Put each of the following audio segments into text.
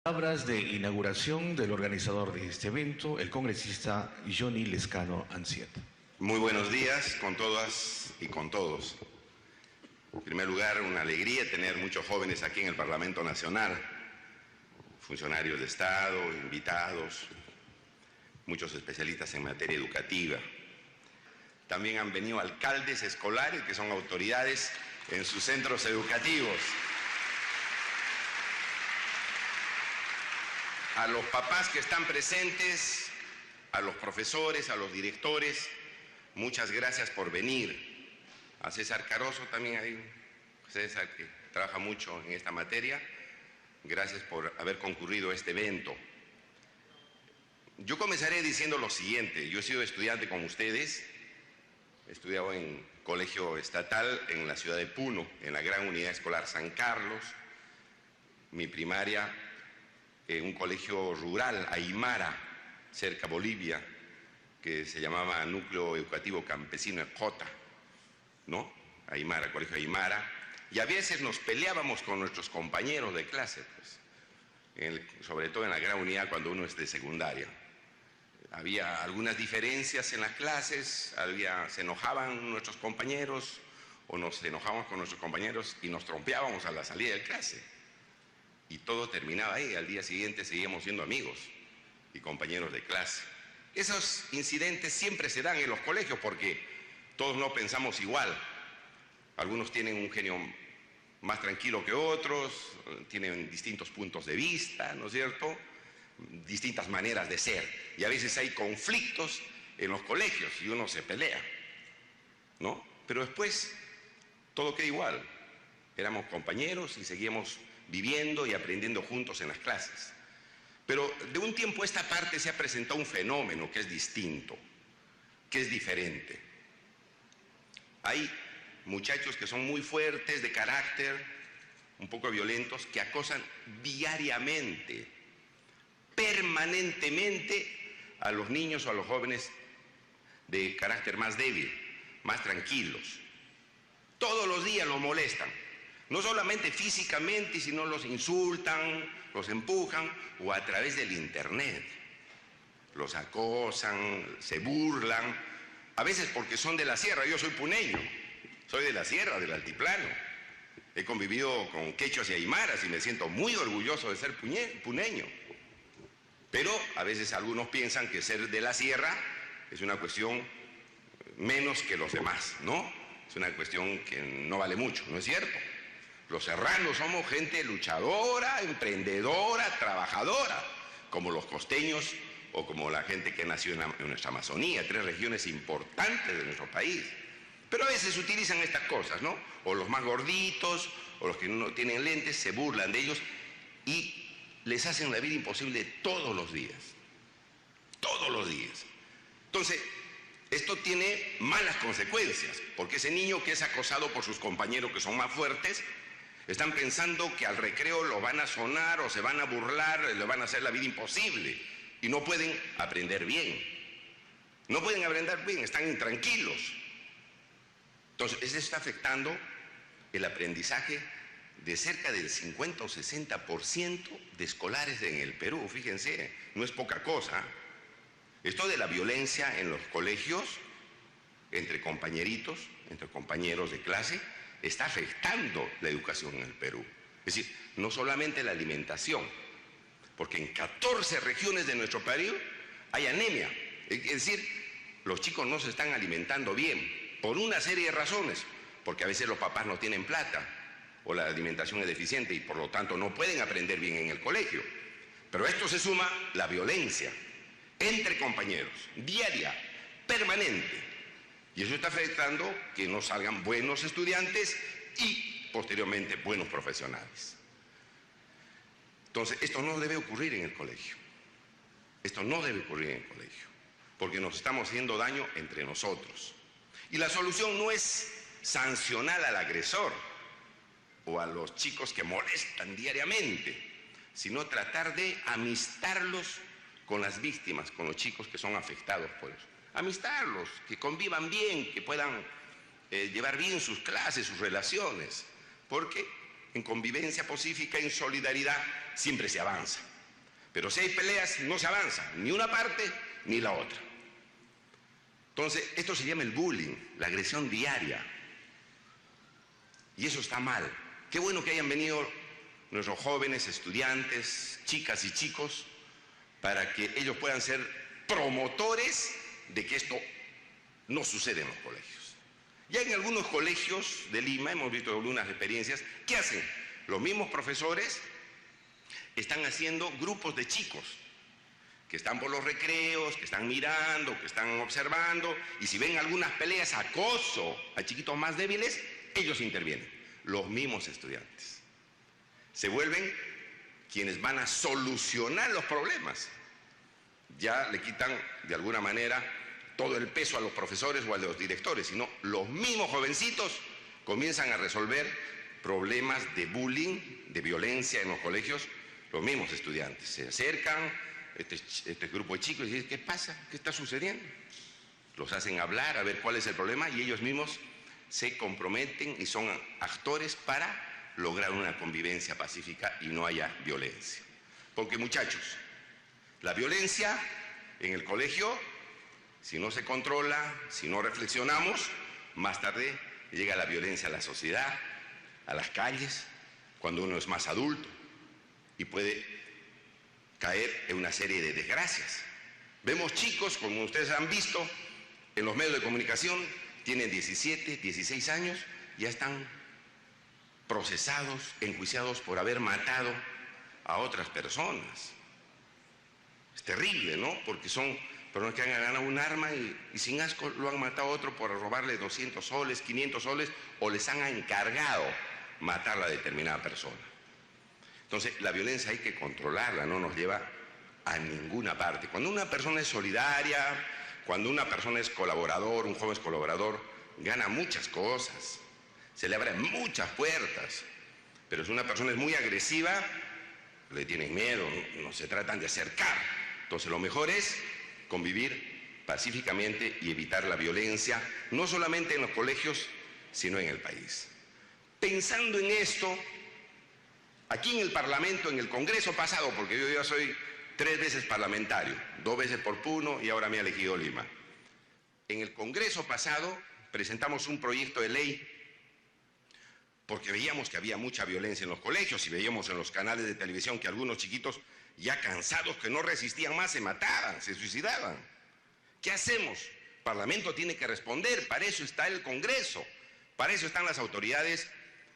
Palabras de inauguración del organizador de este evento, el congresista Johnny Lescano Anciet. Muy buenos días con todas y con todos. En primer lugar, una alegría tener muchos jóvenes aquí en el Parlamento Nacional, funcionarios de Estado, invitados, muchos especialistas en materia educativa. También han venido alcaldes escolares que son autoridades en sus centros educativos. A los papás que están presentes, a los profesores, a los directores, muchas gracias por venir. A César Caroso también hay, César que trabaja mucho en esta materia, gracias por haber concurrido a este evento. Yo comenzaré diciendo lo siguiente: yo he sido estudiante como ustedes, he estudiado en colegio estatal en la ciudad de Puno, en la Gran Unidad Escolar San Carlos, mi primaria en un colegio rural, Aymara, cerca Bolivia, que se llamaba Núcleo Educativo Campesino Ejota, ¿no? Aymara, colegio Aymara. Y a veces nos peleábamos con nuestros compañeros de clase, pues, sobre todo en la gran unidad cuando uno es de secundaria. Había algunas diferencias en las clases, se enojaban nuestros compañeros o nos enojábamos con nuestros compañeros y nos trompeábamos a la salida de clase. Y todo terminaba ahí. Al día siguiente seguíamos siendo amigos y compañeros de clase. Esos incidentes siempre se dan en los colegios porque todos no pensamos igual. Algunos tienen un genio más tranquilo que otros, tienen distintos puntos de vista, ¿no es cierto? Distintas maneras de ser. Y a veces hay conflictos en los colegios y uno se pelea, ¿no? Pero después todo queda igual. Éramos compañeros y seguíamos viviendo y aprendiendo juntos en las clases. Pero de un tiempo a esta parte se ha presentado un fenómeno que es distinto, que es diferente. Hay muchachos que son muy fuertes de carácter, un poco violentos, que acosan diariamente, permanentemente a los niños o a los jóvenes de carácter más débil, más tranquilos. Todos los días los molestan. No solamente físicamente, sino los insultan, los empujan o a través del internet. Los acosan, se burlan, a veces porque son de la sierra. Yo soy puneño, soy de la sierra, del altiplano. He convivido con quechuas y aymaras y me siento muy orgulloso de ser puneño. Pero a veces algunos piensan que ser de la sierra es una cuestión menos que los demás, ¿no? Es una cuestión que no vale mucho, ¿no es cierto? Los serranos somos gente luchadora, emprendedora, trabajadora, como los costeños o como la gente que nació en nuestra Amazonía, 3 regiones importantes de nuestro país. Pero a veces utilizan estas cosas, ¿no? O los más gorditos, o los que no tienen lentes, se burlan de ellos y les hacen la vida imposible todos los días. Todos los días. Entonces, esto tiene malas consecuencias, porque ese niño que es acosado por sus compañeros que son más fuertes, están pensando que al recreo lo van a sonar o se van a burlar, le van a hacer la vida imposible y no pueden aprender bien. No pueden aprender bien, están intranquilos. Entonces, eso está afectando el aprendizaje de cerca del 50 o 60% de escolares en el Perú. Fíjense, no es poca cosa. Esto de la violencia en los colegios, entre compañeritos, entre compañeros de clase, está afectando la educación en el Perú. Es decir, no solamente la alimentación, porque en 14 regiones de nuestro país hay anemia. Es decir, los chicos no se están alimentando bien, por una serie de razones, porque a veces los papás no tienen plata, o la alimentación es deficiente y por lo tanto no pueden aprender bien en el colegio. Pero a esto se suma la violencia entre compañeros, diaria, permanente. Y eso está afectando que no salgan buenos estudiantes y posteriormente buenos profesionales. Entonces, esto no debe ocurrir en el colegio. Esto no debe ocurrir en el colegio, porque nos estamos haciendo daño entre nosotros. Y la solución no es sancionar al agresor o a los chicos que molestan diariamente, sino tratar de amistarlos con las víctimas, con los chicos que son afectados por eso. Amistarlos, que convivan bien, que puedan llevar bien sus clases, sus relaciones, porque en convivencia pacífica, en solidaridad, siempre se avanza. Pero si hay peleas, no se avanza, ni una parte ni la otra. Entonces, esto se llama el bullying, la agresión diaria. Y eso está mal. Qué bueno que hayan venido nuestros jóvenes, estudiantes, chicas y chicos, para que ellos puedan ser promotores de que esto no sucede en los colegios. Ya en algunos colegios de Lima hemos visto algunas experiencias. ¿Qué hacen? Los mismos profesores están haciendo grupos de chicos que están por los recreos, que están mirando, que están observando, y si ven algunas peleas, acoso a chiquitos más débiles, ellos intervienen, los mismos estudiantes. Se vuelven quienes van a solucionar los problemas. Ya le quitan de alguna manera todo el peso a los profesores o a los directores, sino los mismos jovencitos comienzan a resolver problemas de bullying, de violencia en los colegios, los mismos estudiantes. Se acercan este grupo de chicos y dicen, ¿qué pasa? ¿Qué está sucediendo? Los hacen hablar, a ver cuál es el problema, y ellos mismos se comprometen y son actores para lograr una convivencia pacífica y no haya violencia. Porque, muchachos, la violencia en el colegio, si no se controla, si no reflexionamos, más tarde llega la violencia a la sociedad, a las calles, cuando uno es más adulto, y puede caer en una serie de desgracias. Vemos chicos, como ustedes han visto, en los medios de comunicación, tienen 17, 16 años, ya están procesados, enjuiciados por haber matado a otras personas. Es terrible, ¿no? Porque son personas que han ganado un arma y sin asco lo han matado a otro por robarle 200 soles, 500 soles, o les han encargado matar a determinada persona. Entonces, la violencia hay que controlarla, no nos lleva a ninguna parte. Cuando una persona es solidaria, cuando una persona es colaborador, un joven es colaborador, gana muchas cosas, se le abren muchas puertas. Pero si una persona es muy agresiva, le tienen miedo, no se tratan de acercar. Entonces, lo mejor es convivir pacíficamente y evitar la violencia, no solamente en los colegios, sino en el país. Pensando en esto, aquí en el Parlamento, en el Congreso pasado, porque yo ya soy 3 veces parlamentario, 2 veces por Puno y ahora me ha elegido Lima. En el Congreso pasado presentamos un proyecto de ley porque veíamos que había mucha violencia en los colegios y veíamos en los canales de televisión que algunos chiquitos ya cansados, que no resistían más, se mataban, se suicidaban. ¿Qué hacemos? El Parlamento tiene que responder, para eso está el Congreso, para eso están las autoridades,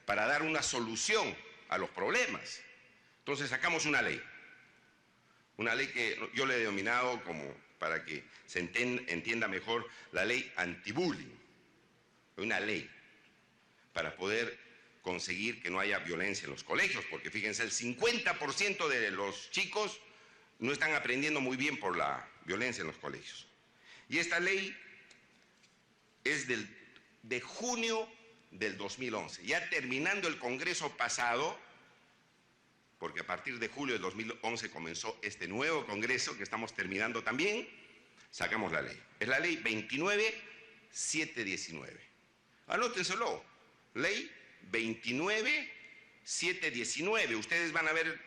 para dar una solución a los problemas. Entonces sacamos una ley que yo le he denominado como, para que se entienda mejor, la ley anti-bullying. Una ley para poder conseguir que no haya violencia en los colegios, porque fíjense, el 50% de los chicos no están aprendiendo muy bien por la violencia en los colegios. Y esta ley es de junio del 2011, ya terminando el Congreso pasado, porque a partir de julio del 2011 comenzó este nuevo Congreso que estamos terminando también, sacamos la ley. Es la ley 29719. Anótenselo, ley 29719. Ustedes van a ver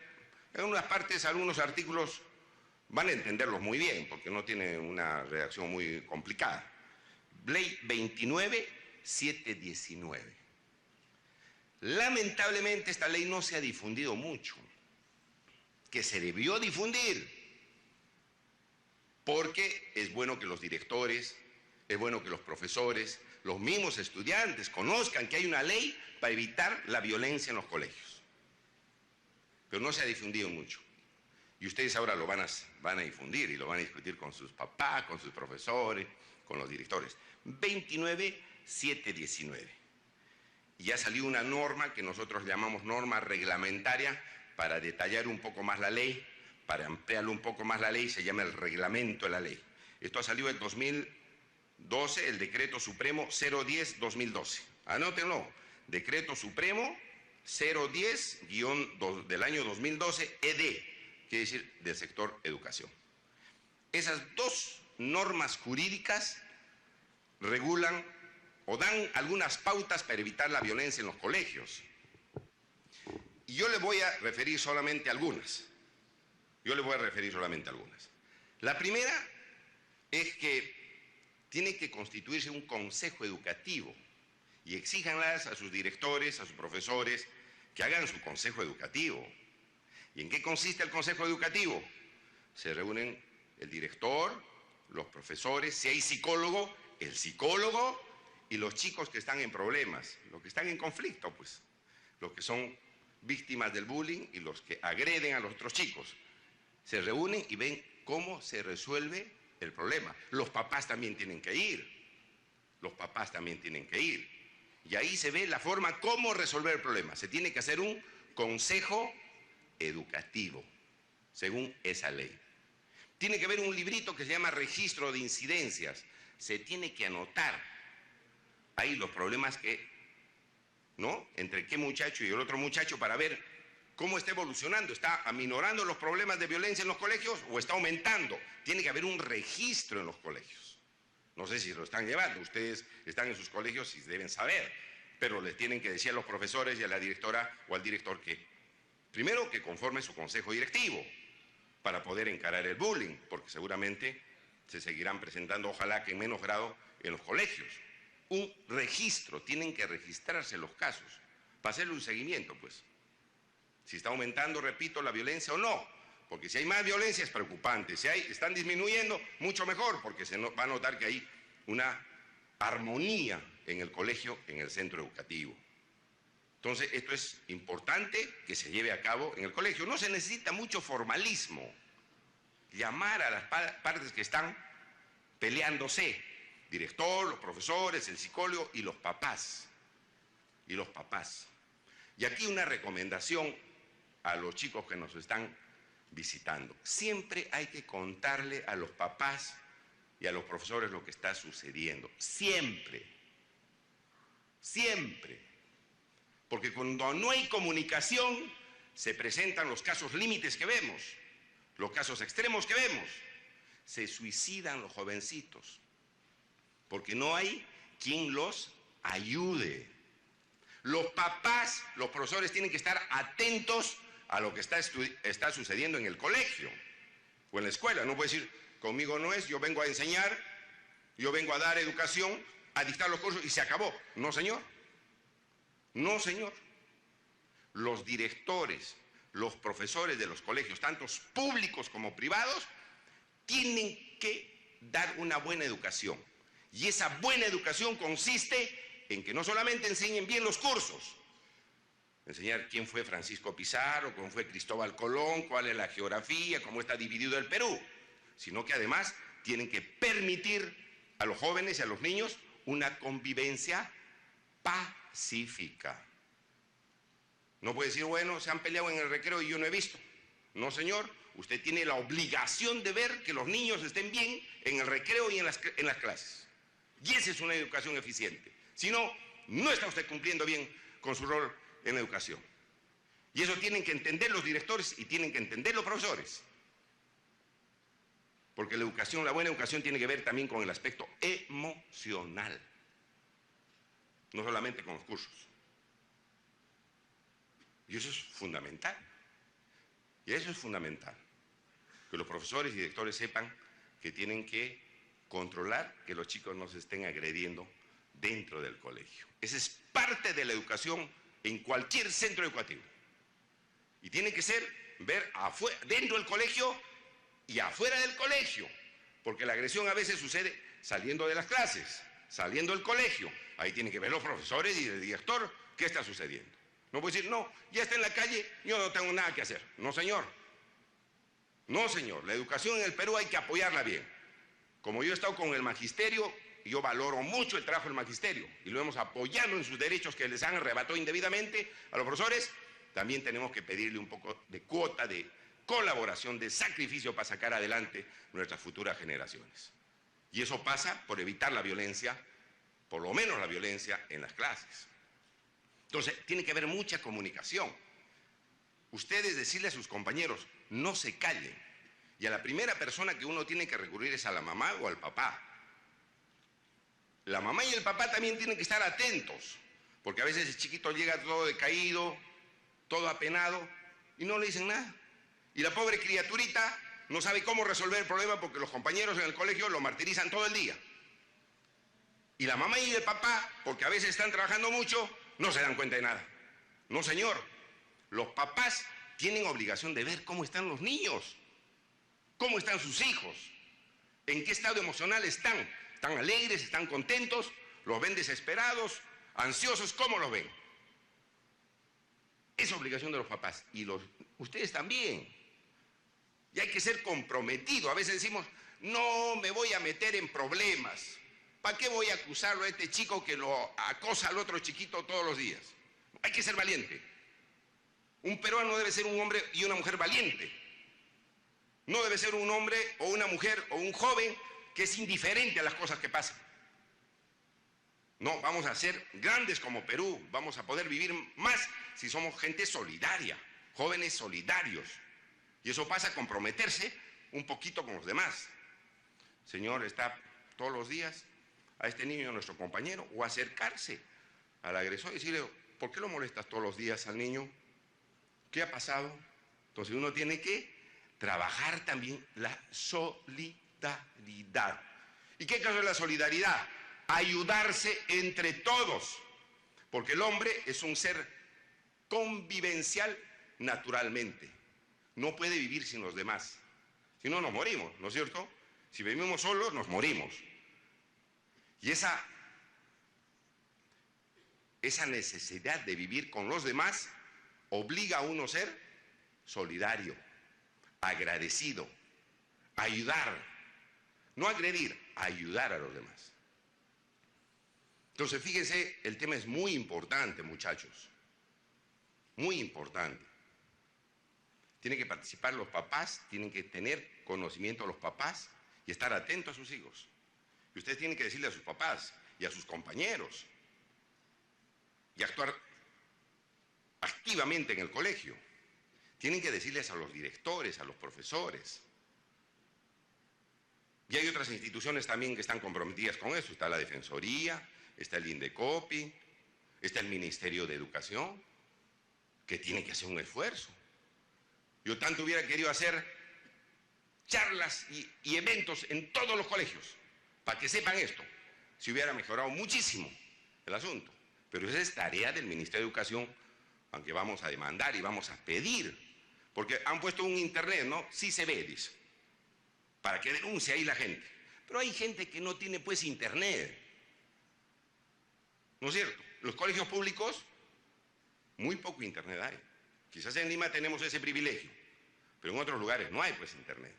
en unas partes, algunos artículos van a entenderlos muy bien, porque no tiene una redacción muy complicada. Ley 29719. Lamentablemente esta ley no se ha difundido mucho, que se debió difundir, porque es bueno que los directores, es bueno que los profesores, los mismos estudiantes conozcan que hay una ley para evitar la violencia en los colegios. Pero no se ha difundido mucho. Y ustedes ahora lo van a difundir y lo van a discutir con sus papás, con sus profesores, con los directores. 29719. Y ya salió una norma que nosotros llamamos norma reglamentaria para detallar un poco más la ley, para ampliarlo un poco más la ley, se llama el reglamento de la ley. Esto ha salido en 2012, el Decreto Supremo 010-2012. Anótenlo, Decreto Supremo 010- del año 2012, ED, quiere decir del sector educación. Esas dos normas jurídicas regulan o dan algunas pautas para evitar la violencia en los colegios. Y yo le voy a referir solamente algunas. La primera es que tiene que constituirse un consejo educativo y exíjanlas a sus directores, a sus profesores, que hagan su consejo educativo. ¿Y en qué consiste el consejo educativo? Se reúnen el director, los profesores, si hay psicólogo, el psicólogo y los chicos que están en problemas, los que están en conflicto, pues, los que son víctimas del bullying y los que agreden a los otros chicos. Se reúnen y ven cómo se resuelve el problema. Los papás también tienen que ir. Y ahí se ve la forma cómo resolver el problema. Se tiene que hacer un consejo educativo, según esa ley. Tiene que haber un librito que se llama registro de incidencias. Se tiene que anotar ahí los problemas que, ¿no?, entre qué muchacho y el otro muchacho, para ver cómo está evolucionando. ¿Está aminorando los problemas de violencia en los colegios o está aumentando? Tiene que haber un registro en los colegios. No sé si lo están llevando, ustedes están en sus colegios y deben saber, pero les tienen que decir a los profesores y a la directora o al director que, primero, que conforme su consejo directivo para poder encarar el bullying, porque seguramente se seguirán presentando, ojalá que en menos grado, en los colegios. Un registro, tienen que registrarse los casos, para hacerle un seguimiento, pues. Si está aumentando, repito, la violencia o no, porque si hay más violencia es preocupante, si están disminuyendo, mucho mejor, porque se va a notar que hay una armonía en el colegio, en el centro educativo. Entonces, esto es importante que se lleve a cabo en el colegio. No se necesita mucho formalismo. Llamar a las partes que están peleándose, director, los profesores, el psicólogo y los papás. Y aquí una recomendación a los chicos que nos están visitando. Siempre hay que contarle a los papás y a los profesores lo que está sucediendo. Siempre. Porque cuando no hay comunicación, se presentan los casos límites que vemos, los casos extremos que vemos. Se suicidan los jovencitos, porque no hay quien los ayude. Los papás, los profesores tienen que estar atentos a lo que está sucediendo en el colegio o en la escuela. No puede decir, conmigo no es, yo vengo a enseñar, yo vengo a dar educación, a dictar los cursos y se acabó. No, señor. Los directores, los profesores de los colegios, tanto públicos como privados, tienen que dar una buena educación. Y esa buena educación consiste en que no solamente enseñen bien los cursos, enseñar quién fue Francisco Pizarro, cómo fue Cristóbal Colón, cuál es la geografía, cómo está dividido el Perú, sino que además tienen que permitir a los jóvenes y a los niños una convivencia pacífica. No puede decir, bueno, se han peleado en el recreo y yo no he visto. No, señor, usted tiene la obligación de ver que los niños estén bien en el recreo y en las clases. Y esa es una educación eficiente. Si no, no está usted cumpliendo bien con su rol en la educación. Y eso tienen que entender los directores y tienen que entender los profesores. Porque la educación, la buena educación tiene que ver también con el aspecto emocional. No solamente con los cursos. Y eso es fundamental. Que los profesores y directores sepan que tienen que controlar que los chicos no se estén agrediendo dentro del colegio. Esa es parte de la educación en cualquier centro educativo. Y tiene que ser ver dentro del colegio y afuera del colegio. Porque la agresión a veces sucede saliendo de las clases, saliendo del colegio. Ahí tienen que ver los profesores y el director qué está sucediendo. No puede decir, no, ya está en la calle, yo no tengo nada que hacer. No, señor. La educación en el Perú hay que apoyarla bien. Como yo he estado con el magisterio, yo valoro mucho el trabajo del magisterio y lo hemos apoyado en sus derechos que les han arrebatado indebidamente a los profesores. También tenemos que pedirle un poco de cuota, de colaboración, de sacrificio para sacar adelante nuestras futuras generaciones. Y eso pasa por evitar la violencia, por lo menos la violencia en las clases. Entonces, tiene que haber mucha comunicación. Ustedes decirle a sus compañeros, no se callen. Y a la primera persona que uno tiene que recurrir es a la mamá o al papá. La mamá y el papá también tienen que estar atentos, porque a veces el chiquito llega todo decaído, todo apenado, y no le dicen nada. Y la pobre criaturita no sabe cómo resolver el problema porque los compañeros en el colegio lo martirizan todo el día. Y la mamá y el papá, porque a veces están trabajando mucho, no se dan cuenta de nada. No, señor. Los papás tienen obligación de ver cómo están los niños, cómo están sus hijos, en qué estado emocional están. ¿Están alegres? ¿Están contentos? ¿Los ven desesperados? ¿Ansiosos? ¿Cómo los ven? Es obligación de los papás. Y ustedes también. Y hay que ser comprometido. A veces decimos, no me voy a meter en problemas. ¿Para qué voy a acusarlo a este chico que lo acosa al otro chiquito todos los días? Hay que ser valiente. Un peruano debe ser un hombre y una mujer valiente. No debe ser un hombre o una mujer o un joven que es indiferente a las cosas que pasan. No, vamos a ser grandes como Perú. Vamos a poder vivir más si somos gente solidaria, jóvenes solidarios. Y eso pasa a comprometerse un poquito con los demás. Señor, está todos los días a este niño, nuestro compañero, o acercarse al agresor y decirle, ¿por qué lo molestas todos los días al niño? ¿Qué ha pasado? Entonces uno tiene que trabajar también la solidaridad. ¿Y qué caso es la solidaridad? Ayudarse entre todos, porque el hombre es un ser convivencial naturalmente. No puede vivir sin los demás. Si no, nos morimos, ¿no es cierto? Si vivimos solos, nos morimos. Y esa necesidad de vivir con los demás obliga a uno a ser solidario, agradecido, ayudar, no agredir, ayudar a los demás. Entonces, fíjense, el tema es muy importante, muchachos, muy importante. Tienen que participar los papás, tienen que tener conocimiento los papás y estar atentos a sus hijos. Y ustedes tienen que decirle a sus papás y a sus compañeros y actuar activamente en el colegio. Tienen que decirles a los directores, a los profesores. Y hay otras instituciones también que están comprometidas con eso. Está la Defensoría, está el INDECOPI, está el Ministerio de Educación, que tiene que hacer un esfuerzo. Yo tanto hubiera querido hacer charlas y eventos en todos los colegios, para que sepan esto. Se hubiera mejorado muchísimo el asunto. Pero esa es tarea del Ministerio de Educación, aunque vamos a demandar y vamos a pedir. Porque han puesto un internet, ¿no? Sí se ve, dice. Para que denuncie ahí la gente. Pero hay gente que no tiene, pues, internet. ¿No es cierto? Los colegios públicos, muy poco internet hay. Quizás en Lima tenemos ese privilegio, pero en otros lugares no hay, pues, internet.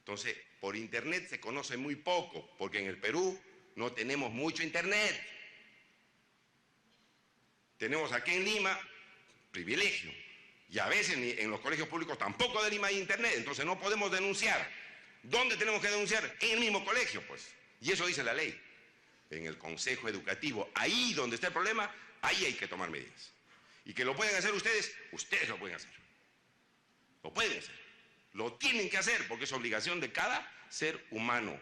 Entonces, por internet se conoce muy poco, porque en el Perú no tenemos mucho internet. Tenemos aquí en Lima privilegio, y a veces en los colegios públicos tampoco de Lima hay internet, entonces no podemos denunciar. ¿Dónde tenemos que denunciar? En el mismo colegio, pues. Y eso dice la ley. En el consejo educativo, ahí donde está el problema, ahí hay que tomar medidas. Y que lo pueden hacer ustedes, ustedes lo pueden hacer. Lo pueden hacer. Lo tienen que hacer porque es obligación de cada ser humano.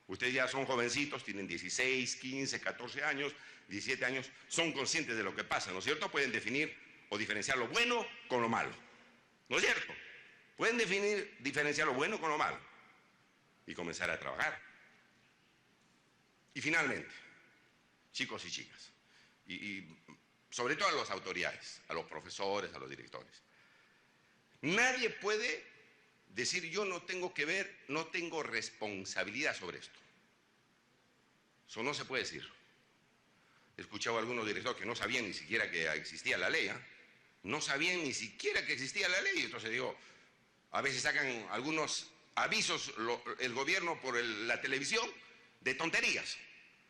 Ustedes ya son jovencitos, tienen 16, 15, 14 años, 17 años, son conscientes de lo que pasa, ¿no es cierto? Pueden definir o diferenciar lo bueno con lo malo, ¿no es cierto? Pueden diferenciar lo bueno con lo malo y comenzar a trabajar. Y finalmente, chicos y chicas, y sobre todo a las autoridades, a los profesores, a los directores, nadie puede decir yo no tengo que ver, no tengo responsabilidad sobre esto. Eso no se puede decir. He escuchado a algunos directores que no sabían ni siquiera que existía la ley, ¿eh? No sabían ni siquiera que existía la ley. Entonces digo, a veces sacan algunos avisos el gobierno por la televisión de tonterías,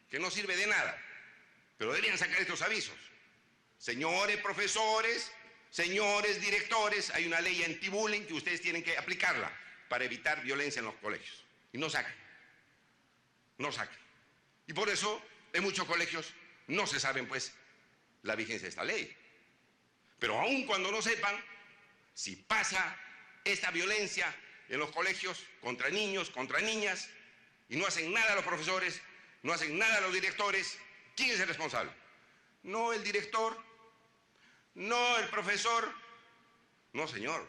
que no sirve de nada. Pero deberían sacar estos avisos. Señores profesores, señores directores, hay una ley anti-bullying que ustedes tienen que aplicarla para evitar violencia en los colegios. Y no sacan. No sacan. Y por eso en muchos colegios no se saben, pues, la vigencia de esta ley. Pero aun cuando no sepan, si pasa esta violencia en los colegios contra niños, contra niñas, y no hacen nada los profesores, no hacen nada los directores, ¿quién es el responsable? No el director, No, el profesor. No, señor.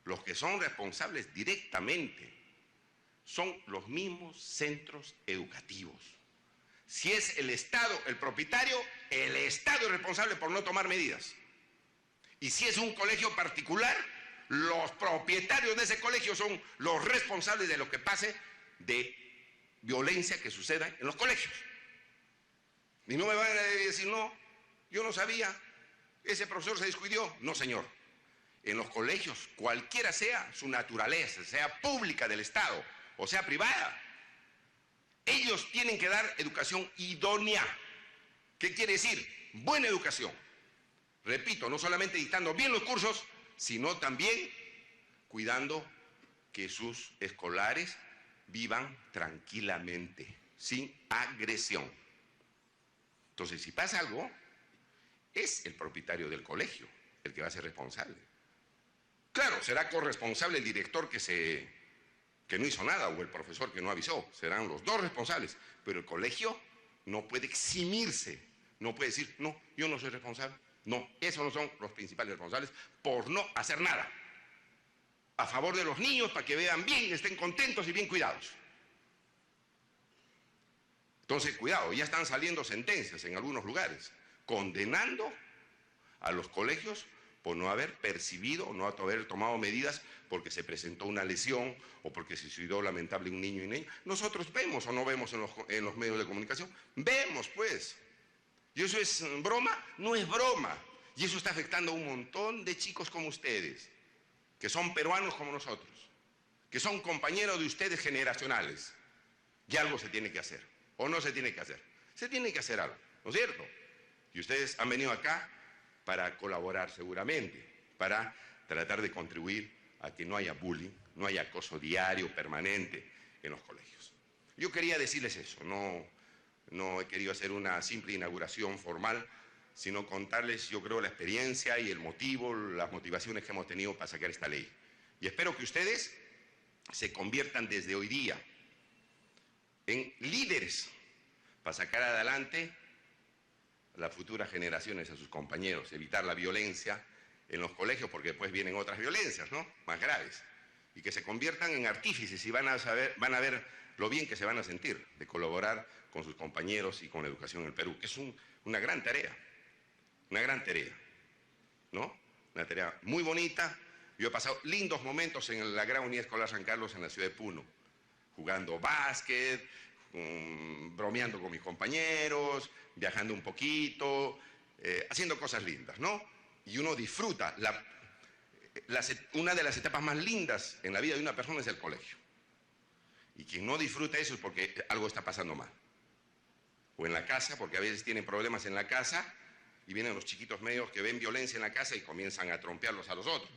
Los que son responsables directamente son los mismos centros educativos. Si es el Estado el propietario, el Estado es responsable por no tomar medidas. Y si es un colegio particular, los propietarios de ese colegio son los responsables de lo que pase de violencia que suceda en los colegios. Y no me van a decir, no, yo no sabía, ese profesor se descuidó. No, señor. En los colegios, cualquiera sea su naturaleza, sea pública del Estado o sea privada, ellos tienen que dar educación idónea. ¿Qué quiere decir? Buena educación. Repito, no solamente dictando bien los cursos, sino también cuidando que sus escolares vivan tranquilamente, sin agresión. Entonces, si pasa algo, es el propietario del colegio el que va a ser responsable. Claro, será corresponsable el director que no hizo nada o el profesor que no avisó. Serán los dos responsables. Pero el colegio no puede eximirse. No puede decir, no, yo no soy responsable. No, esos no son los principales responsables por no hacer nada. A favor de los niños, para que vean bien, estén contentos y bien cuidados. Entonces, cuidado, ya están saliendo sentencias en algunos lugares, condenando a los colegios por no haber percibido, no haber tomado medidas porque se presentó una lesión o porque se suicidó lamentable un niño y niña. Nosotros vemos o no vemos en los medios de comunicación. Vemos, pues. ¿Y eso es broma? No es broma. Y eso está afectando a un montón de chicos como ustedes, que son peruanos como nosotros, que son compañeros de ustedes generacionales. Y algo se tiene que hacer. ¿O no se tiene que hacer? Se tiene que hacer algo, ¿no es cierto? Y ustedes han venido acá para colaborar seguramente, para tratar de contribuir a que no haya bullying, no haya acoso diario, permanente en los colegios. Yo quería decirles eso, no he querido hacer una simple inauguración formal, sino contarles, yo creo, la experiencia y el motivo, las motivaciones que hemos tenido para sacar esta ley. Y espero que ustedes se conviertan desde hoy día en líderes para sacar adelante a las futuras generaciones, a sus compañeros, evitar la violencia en los colegios, porque después vienen otras violencias, ¿no?, más graves, y que se conviertan en artífices y van a ver lo bien que se van a sentir de colaborar con sus compañeros y con la educación en el Perú, que es una gran tarea, ¿no? Una tarea muy bonita. Yo he pasado lindos momentos en la Gran Unidad Escolar San Carlos en la ciudad de Puno, jugando básquet, bromeando con mis compañeros, viajando un poquito, haciendo cosas lindas, ¿no? Y uno disfruta. Una de las etapas más lindas en la vida de una persona es el colegio. Y quien no disfruta eso es porque algo está pasando mal. O en la casa, porque a veces tienen problemas en la casa y vienen los chiquitos medios que ven violencia en la casa y comienzan a trompearlos a los otros.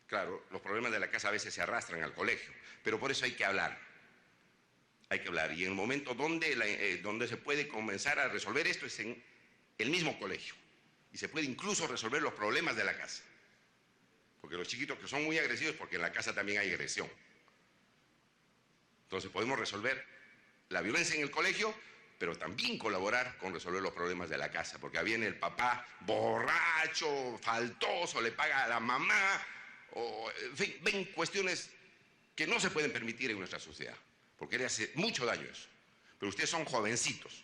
Claro, los problemas de la casa a veces se arrastran al colegio, pero por eso hay que hablar. Hay que hablar. Y en el momento donde se puede comenzar a resolver esto es en el mismo colegio. Y se puede incluso resolver los problemas de la casa. Porque los chiquitos que son muy agresivos, porque en la casa también hay agresión. Entonces podemos resolver la violencia en el colegio, pero también colaborar con resolver los problemas de la casa. Porque viene el papá borracho, faltoso, le paga a la mamá, o, en fin, ven cuestiones que no se pueden permitir en nuestra sociedad, porque le hace mucho daño eso. Pero ustedes son jovencitos,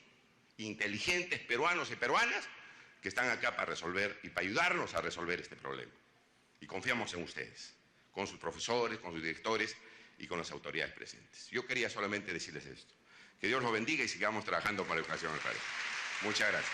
inteligentes peruanos y peruanas, que están acá para resolver y para ayudarnos a resolver este problema. Y confiamos en ustedes, con sus profesores, con sus directores y con las autoridades presentes. Yo quería solamente decirles esto. Que Dios los bendiga y sigamos trabajando para la educación del país. Muchas gracias.